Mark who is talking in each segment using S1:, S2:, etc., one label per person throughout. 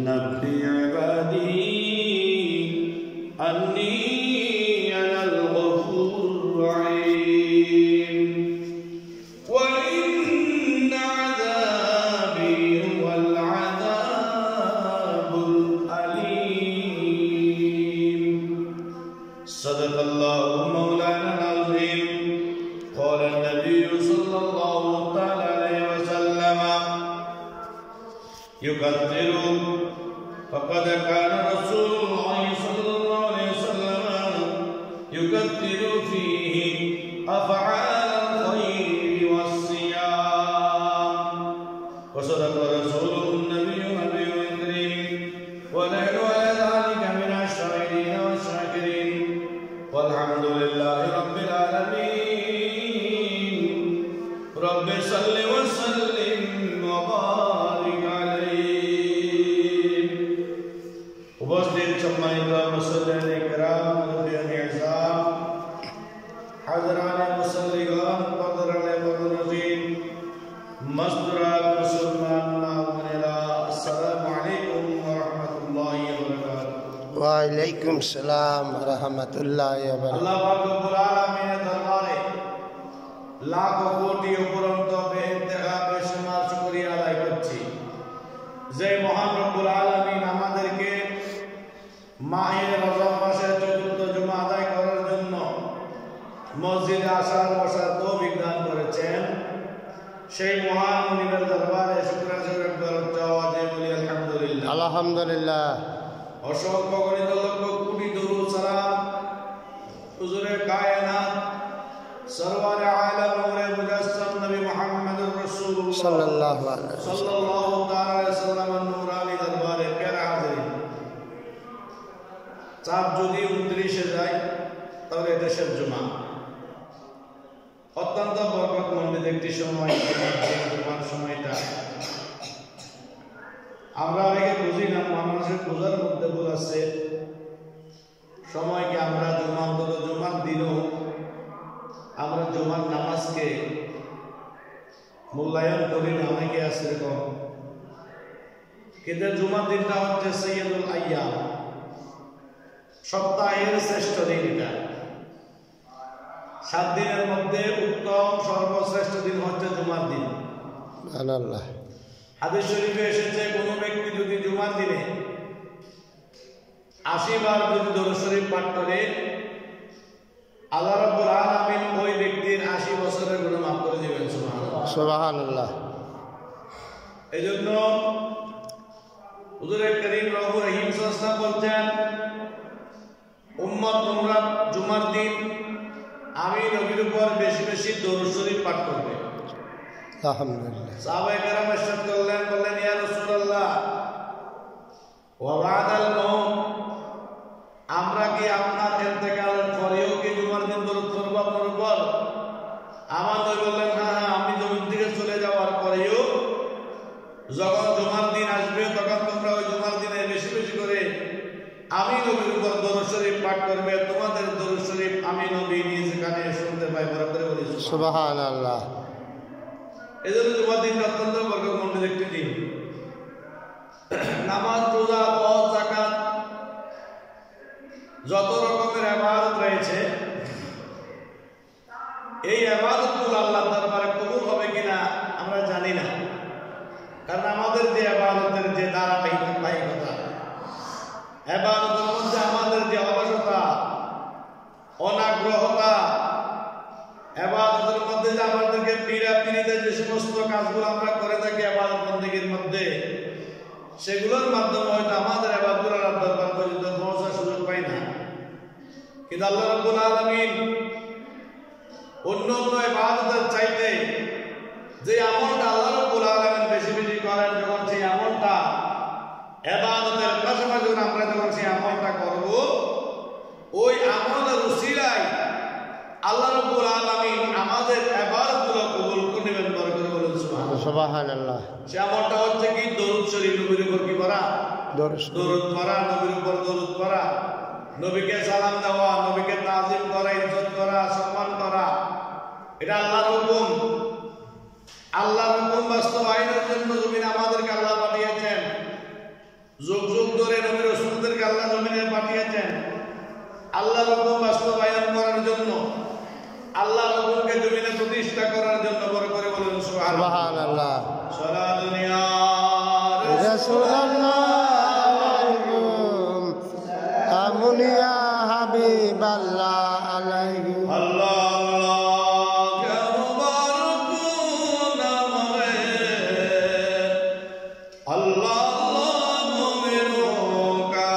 S1: نبي عبادي أني أنا الغفور الرحيم وإن عذابي هو العذاب الأليم صدق الله مولانا العظيم قال النبي صلى الله عليه وسلم يكثر فقد كان رسول الله صلى الله عليه وسلم يكثر فيه أفعال الخير والصيام وصدق رسوله النبي الكريم ونحن على ذلك من الشاهدين والشاكرين والحمد لله رب العالمين رب صل وسلم وبارك عليه উপস্থিত সম্মানিত মুসল্লিয়ানে কেরাম মুরব্বিয়ানে ইসলাম হাজরানে মুসল্লিগণ পর্দারানে পর্দানশীন মাসদুরাত মুসলমান মুমিনেরা আসসালামু আলাইকুম ওয়া রাহমাতুল্লাহি ওয়া বারাকাতুহু
S2: ওয়া আলাইকুম আসসালাম ওয়া রাহমাতুল্লাহি ওয়া বারাকাতুহু
S1: আল্লাহ পাক রব্বুল আলামিনের দরবারে লাখ কোটি উপরন্ত বেইন্তেহা বেশুমার শুকরিয়া আদায় করছি যে মহান রব্বুল আলামিন আমাদেরকে মাহে রজব মাসের চতুর্থ জুমা আদায় করার জন্য মসজিদে আসার বসার তৌফিক দান করেছেন সেই মহান মুনিবের দরবারে শুকরিয়া আদায় বলি আলহামদুলিল্লাহ
S2: আলহামদুলিল্লাহ।
S1: অসংখ্য গণিত লক্ষ কোটি দরুদ সালাম হুজুরে কায়নাত সরওয়ারে আলম নূরে মুজাসসাম নবী মুহাম্মদুর রাসূলুল্লাহ
S2: সাল্লাল্লাহু আলাইহি
S1: সাল্লাল্লাহু তাআলা আলাইহি ওয়াসাল্লামের নূরানী দরবারে প্যারা হাজিরিন চাঁদ যদি 29 যায় তাহলে দেশের জুমা অত্যন্ত বরকতমণ্ডিত একটি সময় জুমার সময়টা আমরা অনেকে বুঝি না মানুষের বোঝার মধ্যে ভুল আছে সময়কে আমরা জুমা অন্তত জুমার দিনও আমরা জুমার নামাজকে মূল্যায়ন করি না অনেকে আছে এরকম কিন্তু জুমার দিনটা হচ্ছে সৈয়দুল আইয়াম সপ্তাহের শ্রেষ্ঠ দিন এটা 7 দিনের মধ্যে উত্তম সর্বশ্রেষ্ঠ দিন হচ্ছে জুমার দিন
S2: সুবহানাল্লাহ।
S1: হাদিস শরীফে এসেছে কোন ব্যক্তি যদি জুমার দিনে 80 বার যদি দরুদ শরীফ পাঠ করে আল্লাহ রাব্বুল আলামিন ওই ব্যক্তির 80 বছরের গুনাহ মাফ করে দিবেন সুবহানাল্লাহ
S2: সুবহানাল্লাহ।
S1: এজন্য হুজুরে করিম রব্বুর রহিম সাল্লাল্লাহু বলছেন উম্মত তোমরা জুমার দিন আমি নবীর উপর বেশি বেশি দরুদ শরীফ পাঠ করবে।
S2: আলহামদুলিল্লাহ।
S1: সাহাবায়ে কেরাম ইরশাদ করলেন বললেন ইয়া রাসূলুল্লাহ ওয়া বাদাল মাউত আমরা কি আপনার ইন্তেকালের পরেও কি জুমার দিন দরুদ পড়ব আপনার উপর? আমার নবী বললেন হ্যাঁ আমি জমিন থেকে চলে যাওয়ার পরেও যখন জুমার দিন আসবে তখন তোমরা ওই জুমার দিনে বেশি বেশি করে আমি নবীর উপর দরুদ শরীফ পাঠ করবে তোমাদের দরুদ শরীফ আমি নবী নিজ কানে শুনতে পাই বড় করে বলি
S2: সুবহানাল্লাহ।
S1: এজন্য জুমার দিন অত্যন্ত বরকতমণ্ডিত একটি দিন। নামাজ রোজা হজ যাকাত যত রকমের ইবাদত রয়েছে এই ইবাদতগুলো আল্লাহর দরবারে কবুল হবে কিনা আমরা জানি না, কারণ আমাদের যে ইবাদতের যে ধারাবাহিকতা ইবাদতের মধ্যে আমাদের যে অলসতা অনাগ্রহতা ইবাদতের মধ্যে যে আমাদেরকে পীড়াপিড়িতে যে সমস্ত কাজগুলো আমরা করে থাকি ইবাদত বন্দেগীর মধ্যে সেগুলোর মাধ্যমে হয়তো আমাদের ইবাদতগুলো আল্লাহর দরবার পর্যন্ত পৌঁছার সুযোগ পাই না। কিন্তু আল্লাহ রাব্বুল আলামিন অন্য ইবাদতের চাইতে যে আমলটা আল্লাহ রাব্বুল আলামিন বেশি বেশি করেন যখন সেই আমলটা ইবাদতের পাশাপাশি আমরা যখন সেই আমলটা করব ওই আমলের উসিলায় আল্লাহ রাব্বুল আলামিন আমাদের ইবাদতগুলো কবুল করে নেবেন বড় করে বলুন
S2: সুবহানাল্লাহ।
S1: সে আমলটা হচ্ছে কি দরুদ শরীফ নবীর উপর কি পড়া দরুদ পড়া নবীর উপর দরুদ পড়া নবীকে সালাম দেওয়া নবীকে তাজিম করা ইজ্জত করা সম্মান করা এটা আল্লাহর হুকুম। আল্লাহর হুকুম বাস্তবায়নের জন্য জমিন আমাদেরকে আল্লাহ আল্লাহর হুকুম বাস্তবায়ন করার জন্য, আল্লাহর হুকুমকে জমিনে প্রতিষ্ঠা করার জন্য বড় করে বলুন
S2: সুবহানাল্লাহ।
S1: সারা দুনিয়া
S2: রাসূলুল্লাহ আলাইকুম আমুনিয়া হাবিবাল্লাহ আলাইকুম
S1: আল্লাহ কে মুবারক নাম হে আল্লাহ মুমিনোं का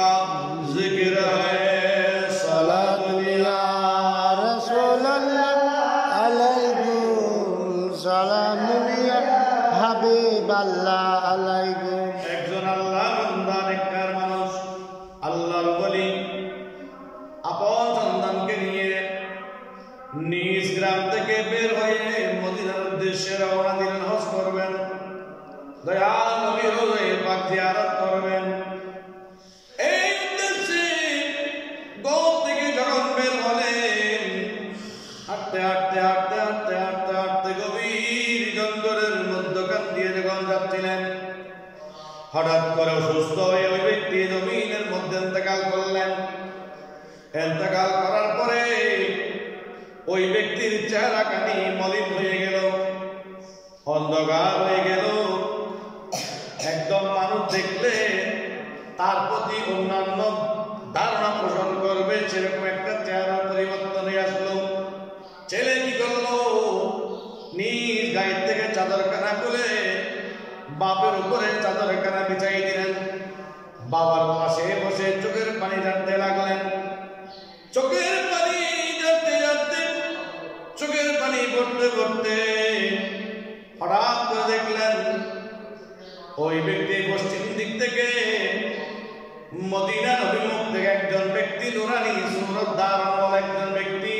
S1: जिक्र है
S2: সালাতুল্লাহ রাসূলুল্লাহ আলাইকুম সালামুল্লাহ হাবিবাল্লাহ আলাইকুম।
S1: একজন আল্লাহ বান্দা নেককার মানুষ, আল্লাহর ওলি আপন সন্তানকে নিয়ে নিজ গ্রাম থেকে বের হয়ে মদিনার উদ্দেশ্যে রওনা দিলেন। হজ করবেন, দয়াল নবী রোজে পাক জিয়ারত করবেন। এই উদ্দেশ্যে গোপ থেকে যখন বের হলেন, হাঁটতে হাঁটতে হাঁটতে হাঁটতে হাঁটতে হাঁটতে গভীর জঙ্গলের মধ্যখান দিয়ে যখন যাচ্ছিলেন, হঠাৎ করে অসুস্থ হয়ে ওই ব্যক্তি জমিনের মধ্যে ইন্তেকাল করলেন। ইন্তেকাল করার পরে ওই ব্যক্তির চেহারা কানি মলিন হয়ে গেল, অন্ধকার হয়ে গেল। একদম মানুষ দেখলে তার প্রতি অন্যান্য ধারণা পোষণ করবে সেরকম একটা চেহারা পরিবর্তন হয়ে আসলো। ছেলে কি করলো, নিজ গায়ের থেকে চাদরখানা খুলে বাপের উপরে চাদরখানা বিছাই দিলেন। বাবার পাশে বসে চোখের পানি ঝাড়তে লাগলেন। চোখের পানি ঝাড়তে ঝাড়তে, চোখের পানি পড়তে পড়তে হঠাৎ করে দেখলেন ওই ব্যক্তি পশ্চিম দিক থেকে মদিনার অভিমুখ থেকে একজন ব্যক্তি, নুরানি সুরত ধারণ একজন ব্যক্তি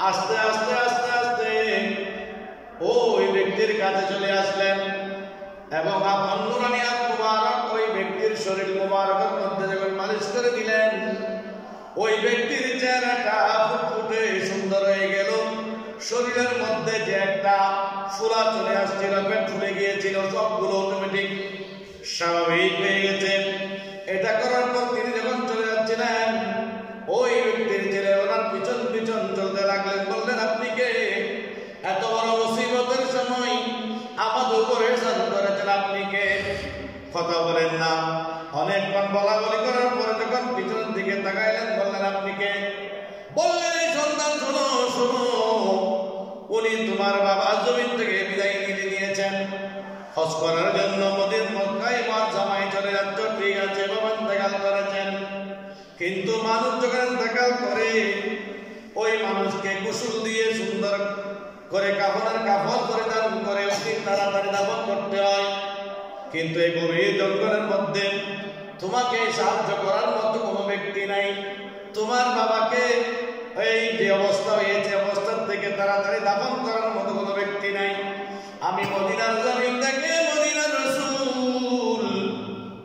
S1: আস্তে আস্তে আস্তে আস্তে ওই ব্যক্তির কাছে চলে আসলেন এবং আপন নুরানি হাত মুবারক ওই ব্যক্তির শরীর মুবারকের মধ্যে যখন মালিশ করে দিলেন, ওই ব্যক্তির চেহারাটা ফুটফুটে সুন্দর হয়ে গেল। শরীরের মধ্যে যে একটা ফুলা চলে আসছিল, পেট ফুলে গিয়েছিল, সবগুলো অটোমেটিক স্বাভাবিক হয়ে গেছে। এটা করার পর তিনি যখন চলে যাচ্ছিলেন, ওই ব্যক্তির ছেলে ওনার পিছন পিছন চলতে লাগলেন। বললেন, আপনি কে? এত বড় মুসিবতের সময় আমাদের উপর এহসান করেছেন, আপনি কে? কথা বলেন না। অনেকক্ষণ বলা বলি করার পরে যখন পিছনের দিকে তাকাইলেন, বললেন, আপনি কে? বললেন, এই সন্তান শোনো শোনো, উনি তোমার বাবা জমিন থেকে বিদায় নিয়ে নিয়েছেন, হজ করার জন্য মক্কায় জামাই চলে যাচ্ছ, ঠিক আছে বাবা ইন্তেকাল করেছেন। কিন্তু মানুষ যখন ইন্তেকাল করে ওই মানুষকে গোসল দিয়ে সুন্দর করে কাফনের কাফন পরিধান করে অতি তাড়াতাড়ি দাফন করতে হয়। কিন্তু এই গভীর জঙ্গলের মধ্যে তোমাকে সাহায্য করার মতো কোনো ব্যক্তি নাই। তোমার বাবাকে এই যে অবস্থা হয়েছে, অবস্থার থেকে তাড়াতাড়ি দাফন করার মতো কোনো ব্যক্তি নাই। আমি মদিনার জমিন থেকে মদিনার রাসূল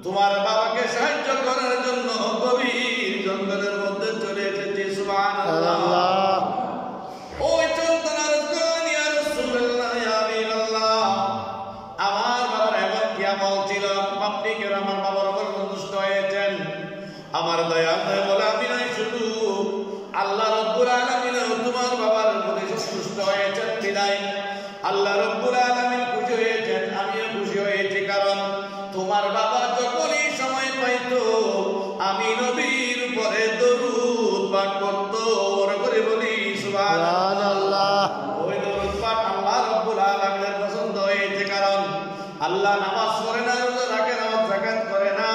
S1: তোমার বাবাকে সাহায্য করার জন্য গভীর জঙ্গলের মধ্যে চলে এসেছি। সুবহানাল্লাহ। ওই সন্তান আরজ করলেন, ইয়া রাসূলুল্লাহ, ইয়া হাবিবাল্লাহ, আমার বাবার এমন কি আমল ছিল আপনি কেন আমার বাবার উপর সন্তুষ্ট হয়েছেন? আমার দয়াল নয় বলে আমি নয়, শুধু আল্লাহ রাব্বুল আলামিন তোমার বাবার প্রতি সন্তুষ্ট হয়েছেন বিদায় আল্লাহ রাব্বুল আলামিন খুশি হয়েছেন, আমিও খুশি হয়েছি। কারণ তোমার বাবা যখনই সময় পাইতো আমি নবীর উপরে দরুদ পাঠ করতো। ওরা করে বলি সুবহানাল্লাহ। ওই দরুদ পাঠ আল্লাহ রাব্বুল আলামিনের পছন্দ হয়েছে। কারণ আল্লাহ নামাজ পড়ে না, রোজা রাখে না, যাকাত করে না,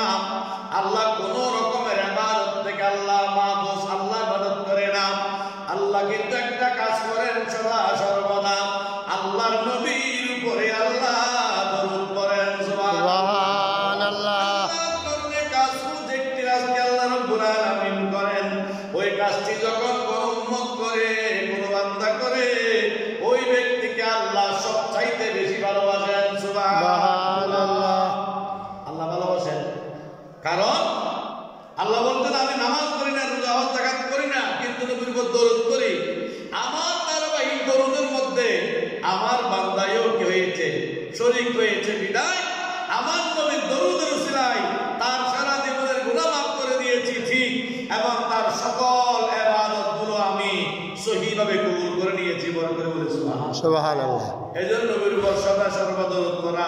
S1: আল্লাহ কোন রকমের ইবাদত থেকে আল্লাহ মাহফুজ, আল্লাহ ইবাদত করে না। আল্লাহ কিন্তু একটা কাজ করেন সদা সর্বদা, আল্লাহর নবীর উপরে আল্লাহ দরুদ পড়েন। সুবহানাল্লাহ। আল্লাহর কাজ দেখতে আজকে আল্লাহ রাব্বুল আলামিন করেন। ওই কাজটি যখন কোন উম্মত করে, কোন বান্দা করে, ওই ব্যক্তিকে আল্লাহ সবচাইতে বেশি ভালোবাসেন। সুবহানাল্লাহ। আল্লাহ ভালোবাসেন কারণ
S2: সুবহানাল্লাহ।
S1: এই জন্য নবীর উপর সদা সর্বদা করা